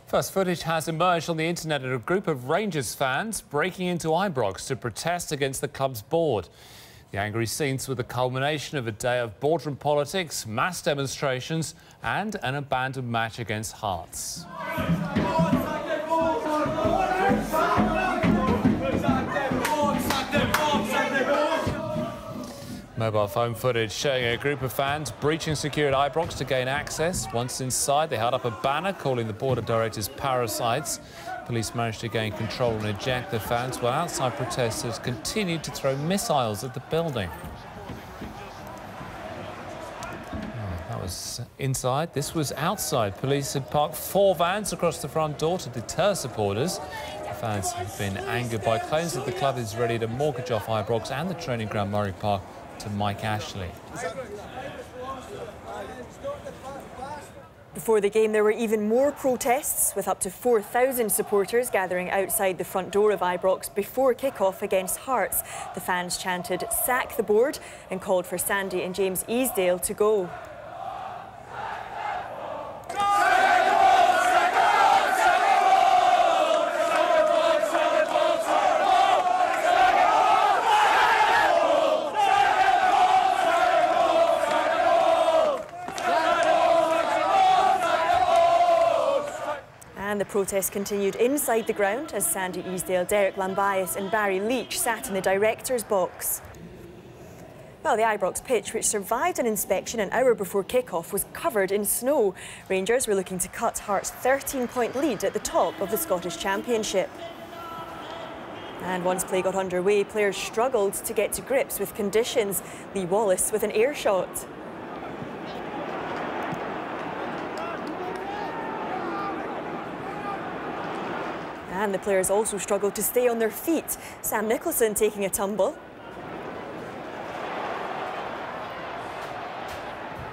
First footage has emerged on the internet of a group of Rangers fans breaking into Ibrox to protest against the club's board. The angry scenes were the culmination of a day of boardroom politics, mass demonstrations and an abandoned match against Hearts. Mobile phone footage showing a group of fans breaching security at Ibrox to gain access. Once inside, they held up a banner calling the board of directors parasites. Police managed to gain control and eject the fans, while outside protesters continued to throw missiles at the building. That was inside. This was outside. Police had parked 4 vans across the front door to deter supporters. The fans have been angered by claims that the club is ready to mortgage off Ibrox and the training ground Murray Park to Mike Ashley. Before the game, there were even more protests, with up to 4,000 supporters gathering outside the front door of Ibrox before kick-off against Hearts. The fans chanted "Sack the board" and called for Sandy and James Easdale to go. And the protest continued inside the ground as Sandy Easdale, Derek Lambias and Barry Leach sat in the director's box. Well, the Ibrox pitch, which survived an inspection an hour before kick-off, was covered in snow. Rangers were looking to cut Hearts' 13-point lead at the top of the Scottish Championship. And once play got underway, players struggled to get to grips with conditions. Lee Wallace with an air shot. And the players also struggled to stay on their feet. Sam Nicholson taking a tumble.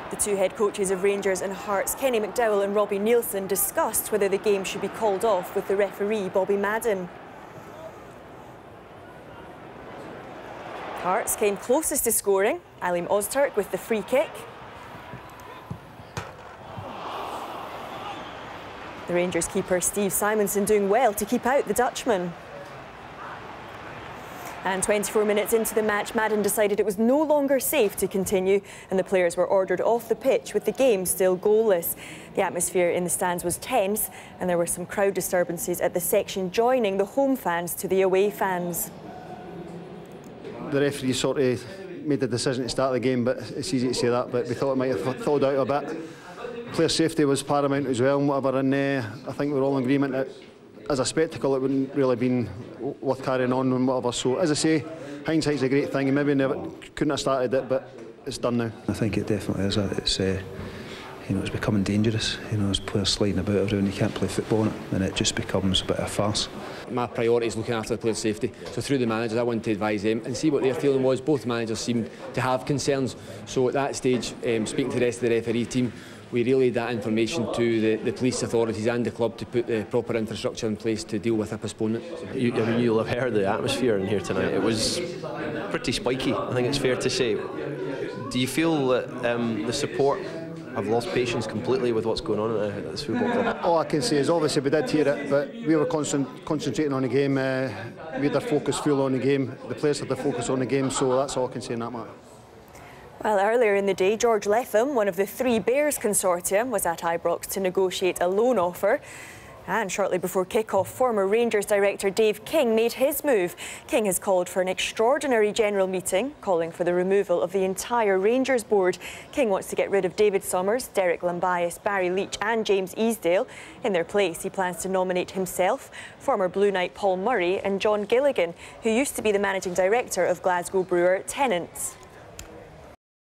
The 2 head coaches of Rangers and Hearts, Kenny McDowell and Robbie Neilson, discussed whether the game should be called off with the referee, Bobby Madden. Hearts came closest to scoring. Aleem Ozturk with the free kick. The Rangers keeper Steve Simonson doing well to keep out the Dutchman. And 24 minutes into the match, Madden decided it was no longer safe to continue and the players were ordered off the pitch with the game still goalless. The atmosphere in the stands was tense and there were some crowd disturbances at the section joining the home fans to the away fans. The referee sort of made the decision to start the game, but it's easy to say that, but we thought it might have thawed out a bit. Player safety was paramount as well and whatever, and I think we're all in agreement that as a spectacle it wouldn't really been worth carrying on and whatever. So as I say, hindsight's a great thing and maybe never couldn't have started it, but it's done now. I think it definitely is. It's it's becoming dangerous. As players sliding about everywhere, you can't play football on it, and it just becomes a bit of a farce. My priority is looking after the players' safety. So through the managers, I wanted to advise them and see what their feeling was. Both managers seemed to have concerns. So at that stage, speaking to the rest of the referee team, we relayed that information to the police authorities and the club to put the proper infrastructure in place to deal with a postponement. You'll have heard the atmosphere in here tonight. It was pretty spiky, I think it's fair to say. Do you feel that the support have lost patience completely with what's going on at this football club? All I can say is obviously we did hear it, but we were concentrating on the game. We had our focus full on the game. The players had their focus on the game, so that's all I can say in that matter. Well, earlier in the day, George Letham, one of the 3 Bears consortium, was at Ibrox to negotiate a loan offer. And shortly before kick-off, former Rangers director Dave King made his move. King has called for an extraordinary general meeting, calling for the removal of the entire Rangers board. King wants to get rid of David Somers, Derek Lambias, Barry Leach and James Easdale. In their place, he plans to nominate himself, former Blue Knight Paul Murray and John Gilligan, who used to be the managing director of Glasgow Brewer Tennants.